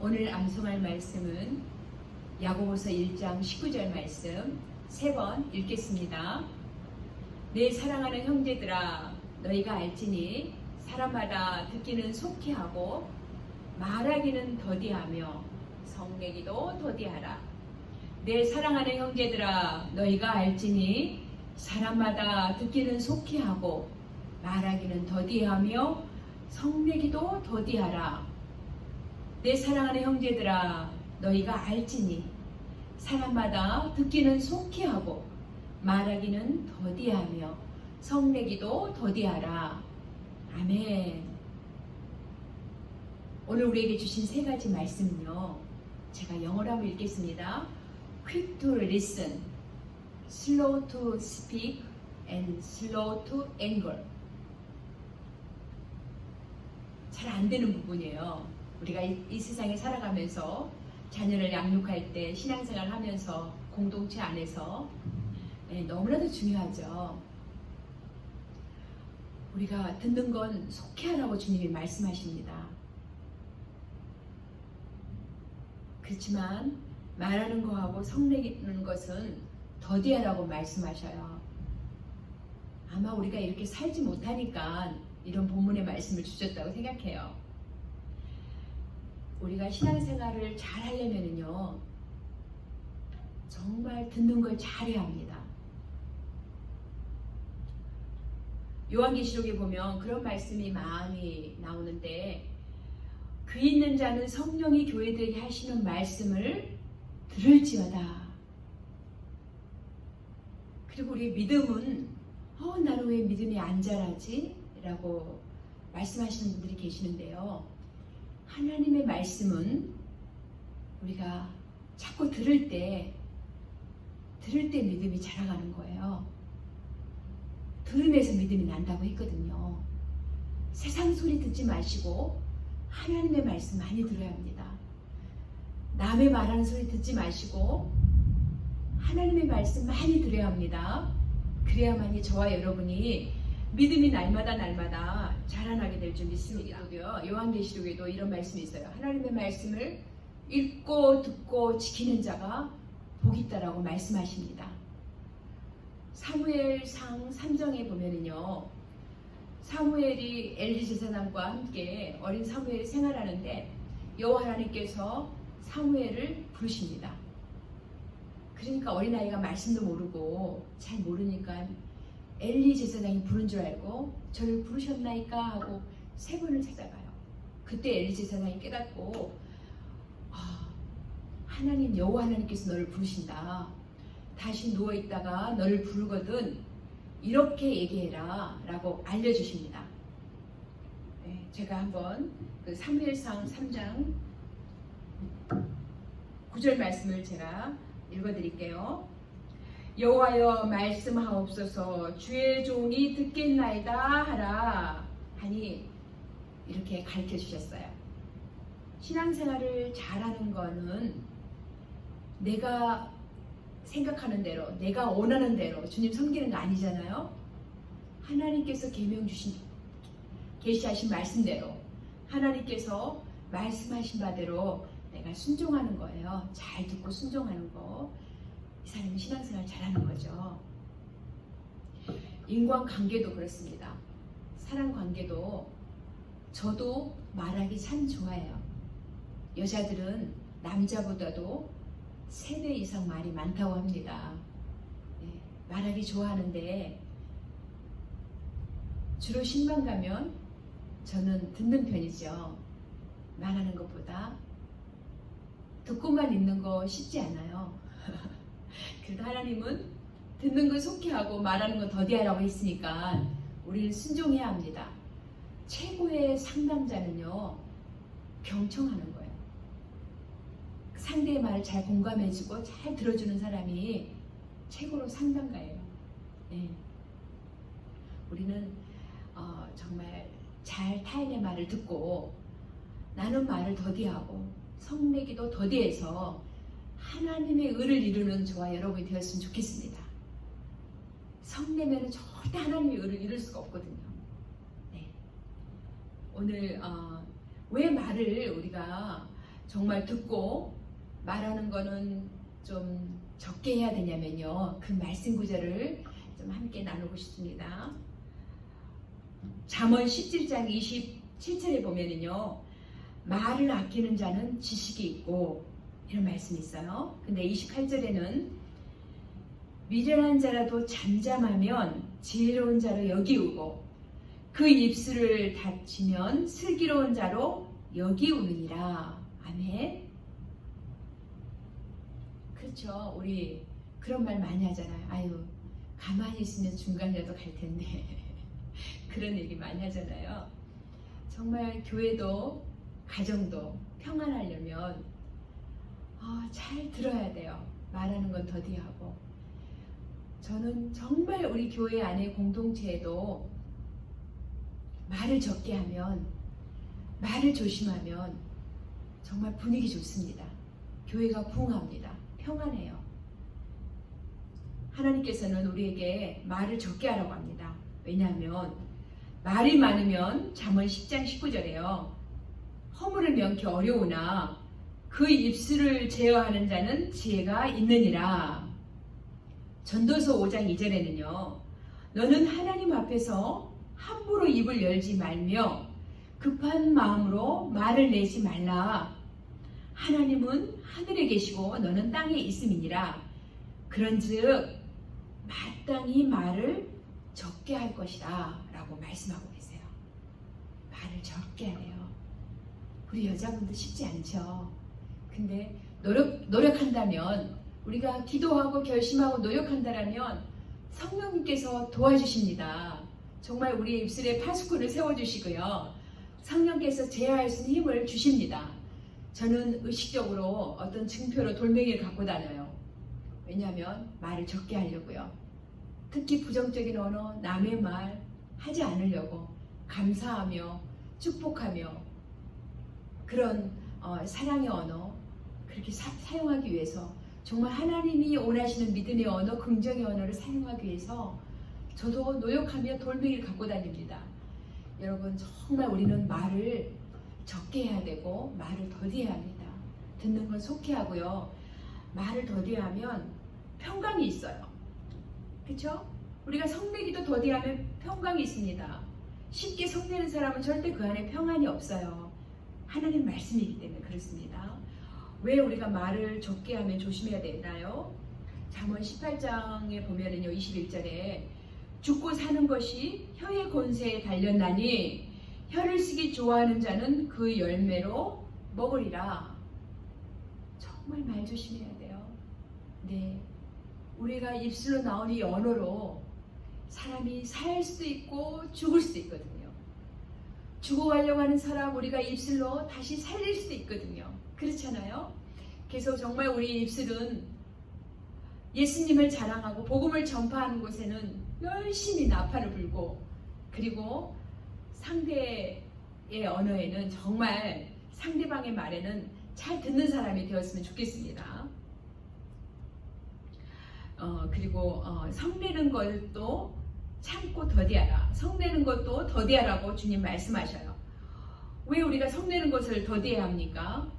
오늘 암송할 말씀은 야고보서 1장 19절 말씀 3번 읽겠습니다. 내 사랑하는 형제들아, 너희가 알지니 사람마다 듣기는 속히 하고 말하기는 더디하며 성내기도 더디하라. 내 사랑하는 형제들아, 너희가 알지니 사람마다 듣기는 속히 하고 말하기는 더디하며 성내기도 더디하라. 내 사랑하는 형제들아, 너희가 알지니 사람마다 듣기는 속히 하고 말하기는 더디하며 성내기도 더디하라. 아멘. 오늘 우리에게 주신 3가지 말씀은요, 제가 영어로 한번 읽겠습니다. Quick to listen, slow to speak, and slow to anger. 잘 안 되는 부분이에요. 우리가 이 세상에 살아가면서 자녀를 양육할 때, 신앙생활 하면서 공동체 안에서 너무나도 중요하죠. 우리가 듣는 건 속히 하라고 주님이 말씀하십니다. 그렇지만 말하는 거하고 성내는 것은 더디하라고 말씀하셔요. 아마 우리가 이렇게 살지 못하니까 이런 본문의 말씀을 주셨다고 생각해요. 우리가 신앙생활을 잘 하려면요, 정말 듣는 걸 잘해야 합니다. 요한계시록에 보면 그런 말씀이 많이 나오는데, 그 있는 자는 성령이 교회들에게 하시는 말씀을 들을지어다. 그리고 우리의 믿음은 나는 왜 믿음이 안 자라지? 라고 말씀하시는 분들이 계시는데요. 하나님의 말씀은 우리가 자꾸 들을 때 믿음이 자라가는 거예요. 들으면서 믿음이 난다고 했거든요. 세상 소리 듣지 마시고 하나님의 말씀 많이 들어야 합니다. 남의 말하는 소리 듣지 마시고 하나님의 말씀 많이 들어야 합니다. 그래야만이 저와 여러분이 믿음이 날마다 자라나게 될 줄 믿습니다. 요한계시록에도 이런 말씀이 있어요. 하나님의 말씀을 읽고 듣고 지키는 자가 복이 있다라고 말씀하십니다. 사무엘상 3장에 보면은요, 사무엘이 엘리 제사장과 함께 어린 사무엘이 생활하는데 여호와 하나님께서 사무엘을 부르십니다. 그러니까 어린아이가 말씀도 모르고 잘 모르니까 엘리 제사장이 부른 줄 알고 저를 부르셨나이까 하고 3번을 찾아가요. 그때 엘리 제사장이 깨닫고 하나님, 여호와 하나님께서 너를 부르신다. 다시 누워있다가 너를 부르거든 이렇게 얘기해라 라고 알려주십니다. 제가 한번 그 사무엘상 3장 9절 말씀을 제가 읽어드릴게요. 여호와여 말씀하옵소서, 주의 종이 듣겠나이다 하라 하니 이렇게 가르쳐 주셨어요. 신앙생활을 잘하는 거는 내가 생각하는 대로, 내가 원하는 대로 주님 섬기는 거 아니잖아요. 하나님께서 계명 주신, 계시하신 말씀대로, 하나님께서 말씀하신 바대로 내가 순종하는 거예요. 잘 듣고 순종하는 거. 이 사람이 신앙생활 잘하는 거죠. 인간관계도 그렇습니다. 사랑관계도 저도 말하기 참 좋아해요. 여자들은 남자보다도 3배 이상 말이 많다고 합니다. 말하기 좋아하는데 주로 신방 가면 저는 듣는 편이죠. 말하는 것보다. 듣고만 있는 거 쉽지 않아요. 그래도 하나님은 듣는 건 속히 하고 말하는 건 더디하라고 했으니까 우리는 순종해야 합니다. 최고의 상담자는요, 경청하는 거예요. 상대의 말을 잘 공감해주고 잘 들어주는 사람이 최고로 상담가예요. 우리는 정말 잘 타인의 말을 듣고 나는 말을 더디하고 성내기도 더디해서 하나님의 의를 이루는 저와 여러분이 되었으면 좋겠습니다. 성내면 절대 하나님의 의를 이룰 수가 없거든요. 오늘 왜 말을 우리가 정말 듣고 말하는 거는 좀 적게 해야 되냐면요. 그 말씀 구절을 좀 함께 나누고 싶습니다. 잠언 17장 27절에 보면은요. 말을 아끼는 자는 지식이 있고 이런 말씀이 있어요. 근데 28절에는 미련한 자라도 잠잠하면 지혜로운 자로 여기우고 그 입술을 닫히면 슬기로운 자로 여기우느니라. 아멘. 그렇죠. 우리 그런 말 많이 하잖아요. 아유, 가만히 있으면 중간이라도 갈 텐데. 그런 얘기 많이 하잖아요. 정말 교회도 가정도 평안하려면 잘 들어야 돼요. 말하는 건 더디하고. 저는 정말 우리 교회 안에 공동체에도 말을 적게 하면, 말을 조심하면 정말 분위기 좋습니다. 교회가 부흥합니다. 평안해요. 하나님께서는 우리에게 말을 적게 하라고 합니다. 왜냐하면 말이 많으면 잠언 10장 19절에요. 허물을 명키 어려우나 그 입술을 제어하는 자는 지혜가 있느니라. 전도서 5장 2절에는요. 너는 하나님 앞에서 함부로 입을 열지 말며 급한 마음으로 말을 내지 말라. 하나님은 하늘에 계시고 너는 땅에 있음이니라. 그런즉 마땅히 말을 적게 할 것이다 라고 말씀하고 계세요. 말을 적게 하래요. 우리 여자분도 쉽지 않죠. 근데 노력한다면, 우리가 기도하고 결심하고 노력한다면 성령님께서 도와주십니다. 정말 우리 입술에 파수꾼을 세워주시고요. 성령께서 제어할 수 있는 힘을 주십니다. 저는 의식적으로 어떤 증표로 돌멩이를 갖고 다녀요. 왜냐하면 말을 적게 하려고요. 특히 부정적인 언어, 남의 말 하지 않으려고, 감사하며 축복하며 그런 사랑의 언어 그렇게 사용하기 위해서, 정말 하나님이 원하시는 믿음의 언어, 긍정의 언어를 사용하기 위해서 저도 노력하며 돌멩이를 갖고 다닙니다. 여러분, 정말 우리는 말을 적게 해야 되고 말을 더디해야 합니다. 듣는 건 속해하고요. 말을 더디하면 평강이 있어요. 그렇죠? 우리가 성내기도 더디하면 평강이 있습니다. 쉽게 성내는 사람은 절대 그 안에 평안이 없어요. 하나님 말씀이기 때문에 그렇습니다. 왜 우리가 말을 적게 하면 조심해야 되나요? 잠언 18장에 보면은요, 21절에 죽고 사는 것이 혀의 권세에 달렸나니 혀를 쓰기 좋아하는 자는 그 열매로 먹으리라. 정말 말 조심해야 돼요. 네, 우리가 입술로 나온 이 언어로 사람이 살 수 있고 죽을 수 있거든요. 죽어가려고 하는 사람 우리가 입술로 다시 살릴 수 있거든요. 그렇잖아요? 그래서 정말 우리 입술은 예수님을 자랑하고 복음을 전파하는 곳에는 열심히 나팔을 불고, 그리고 상대의 언어에는 정말 상대방의 말에는 잘 듣는 사람이 되었으면 좋겠습니다. 그리고 성내는 것도 참고 더디하라. 성내는 것도 더디하라고 주님 말씀하셔요. 왜 우리가 성내는 것을 더디해야 합니까?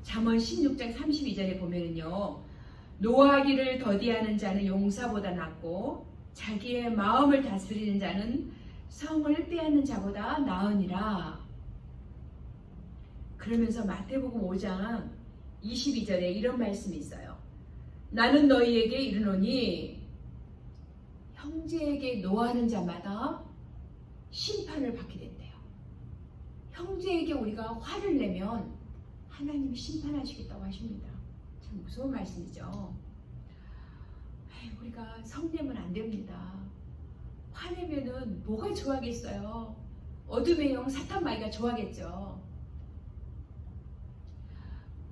잠언 16장 32절에 보면은요, 노하기를 더디하는 자는 용사보다 낫고 자기의 마음을 다스리는 자는 성을 빼앗는 자보다 나으니라. 그러면서 마태복음 5장 22절에 이런 말씀이 있어요. 나는 너희에게 이르노니 형제에게 노하는 자마다 심판을 받게 된대요. 형제에게 우리가 화를 내면 하나님이 심판하시겠다고 하십니다. 참 무서운 말씀이죠. 우리가 성내면 안 됩니다. 화내면은 뭐가 좋아하겠어요? 어둠의 영 사탄마귀가 좋아하겠죠.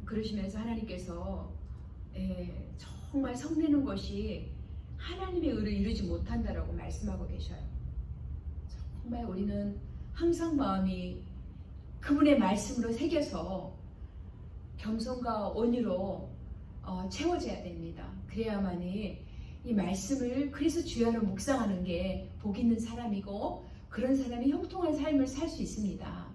그러시면서 하나님께서 정말 성내는 것이 하나님의 의를 이루지 못한다라고 말씀하고 계셔요. 정말 우리는 항상 마음이 그분의 말씀으로 새겨서 겸손과 온유로 채워져야 됩니다. 그래야만이 이 말씀을 그래서 주야로 묵상하는 게 복 있는 사람이고, 그런 사람이 형통한 삶을 살 수 있습니다.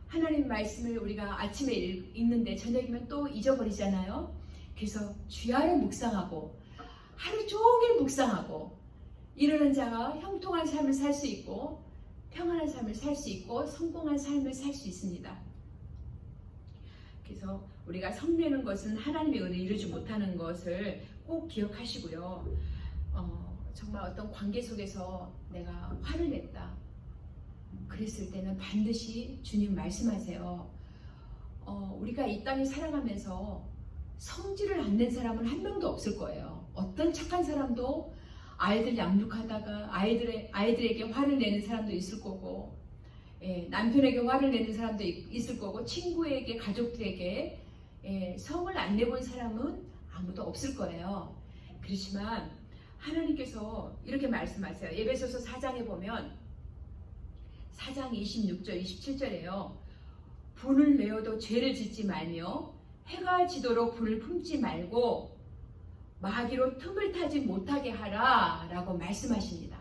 하나님 말씀을 우리가 아침에 읽는데 저녁이면 또 잊어버리잖아요. 그래서 주야를 묵상하고 하루 종일 묵상하고 이러는 자가 형통한 삶을 살 수 있고 평안한 삶을 살 수 있고 성공한 삶을 살 수 있습니다. 그래서 우리가 성내는 것은 하나님의 은혜를 이루지 못하는 것을 꼭 기억하시고요. 정말 어떤 관계 속에서 내가 화를 냈다. 그랬을 때는 반드시 주님 말씀하세요. 우리가 이 땅에 살아가면서 성질을 안 낸 사람은 한 명도 없을 거예요. 어떤 착한 사람도 아이들 양육하다가 아이들에게 화를 내는 사람도 있을 거고, 남편에게 화를 내는 사람도 있을 거고, 친구에게, 가족들에게 성을 안 내본 사람은 아무도 없을 거예요. 그렇지만 하나님께서 이렇게 말씀하세요. 에베소서 4장에 보면 4장 26절 27절에요. 분을 내어도 죄를 짓지 말며 해가 지도록 분을 품지 말고 마귀로 틈을 타지 못하게 하라 라고 말씀하십니다.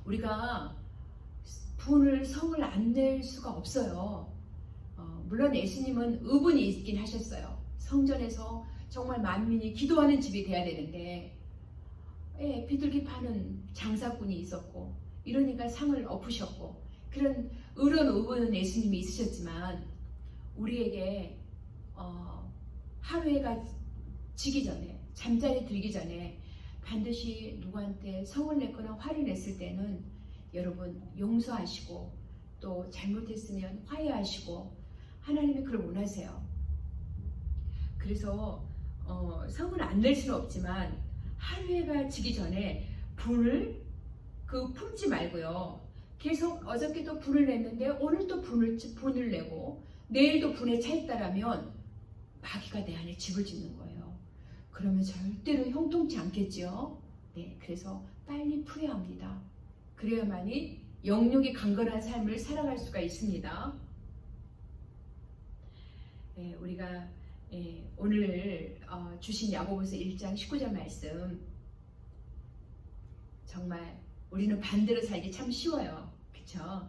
우리가 분을 성을 안 낼 수가 없어요. 물론 예수님은 의분이 있긴 하셨어요. 성전에서 정말 만민이 기도하는 집이 돼야 되는데 비둘기 파는 장사꾼이 있었고 이러니까 상을 엎으셨고 그런 의분은 예수님이 있으셨지만 우리에게 하루해가 지기 전에 잠자리 들기 전에 반드시 누구한테 성을 냈거나 화를 냈을 때는 여러분 용서하시고 또 잘못했으면 화해하시고 하나님이 그걸 원하세요. 그래서 성을 안 낼 수는 없지만 하루해가 지기 전에 분을 품지 말고요. 계속 어저께도 분을 냈는데 오늘 또 분을 내고 내일도 분에 차 있다라면 마귀가 내 안에 집을 짓는 거예요. 그러면 절대로 형통치 않겠죠. 네, 그래서 빨리 풀어야 합니다. 그래야만이 영육이 강건한 삶을 살아갈 수가 있습니다. 네, 우리가 오늘 주신 야고보서 1장 19절 말씀 정말 우리는 반대로 살기 참 쉬워요. 그쵸?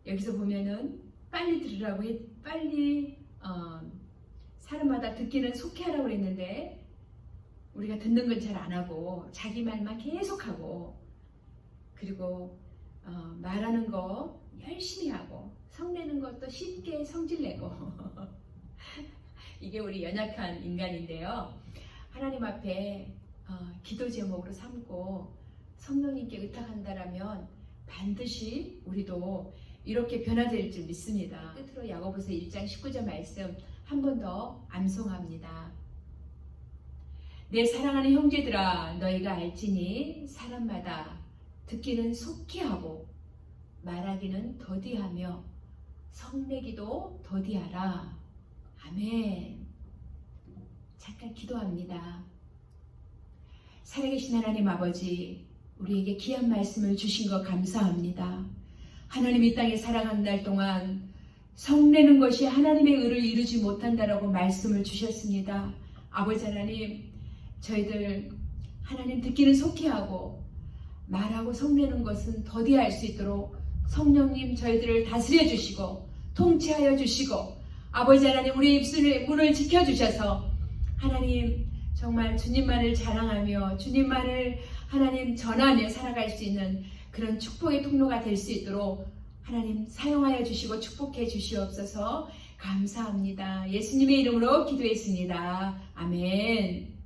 여기서 보면은 빨리 들으라고 빨리 사람마다 듣기는 속히 하라고 그랬는데 우리가 듣는 건 잘 안 하고 자기 말만 계속하고 그리고 말하는 거 열심히 하고 성내는 것도 쉽게 성질내고 이게 우리 연약한 인간인데요. 하나님 앞에 기도 제목으로 삼고 성령님께 의탁한다라면 반드시 우리도 이렇게 변화될 줄 믿습니다. 끝으로 야고보서 1장 19절 말씀 한 번 더 암송합니다. 내 사랑하는 형제들아 너희가 알지니 사람마다 듣기는 속히 하고 말하기는 더디하며 성내기도 더디하라. 아멘. 잠깐 기도합니다. 살아계신 하나님 아버지, 우리에게 귀한 말씀을 주신 것 감사합니다. 하나님 이 땅에 살아가는 날 동안 성내는 것이 하나님의 의를 이루지 못한다라고 말씀을 주셨습니다. 아버지 하나님, 저희들 하나님 듣기는 속히 하고 말하고 성내는 것은 더디할 수 있도록 성령님 저희들을 다스려 주시고 통치하여 주시고 아버지 하나님 우리 입술의 문을 지켜주셔서 하나님 정말 주님만을 자랑하며 주님만을 하나님 전하며 살아갈 수 있는 그런 축복의 통로가 될 수 있도록 하나님 사용하여 주시고 축복해 주시옵소서. 감사합니다. 예수님의 이름으로 기도했습니다. 아멘.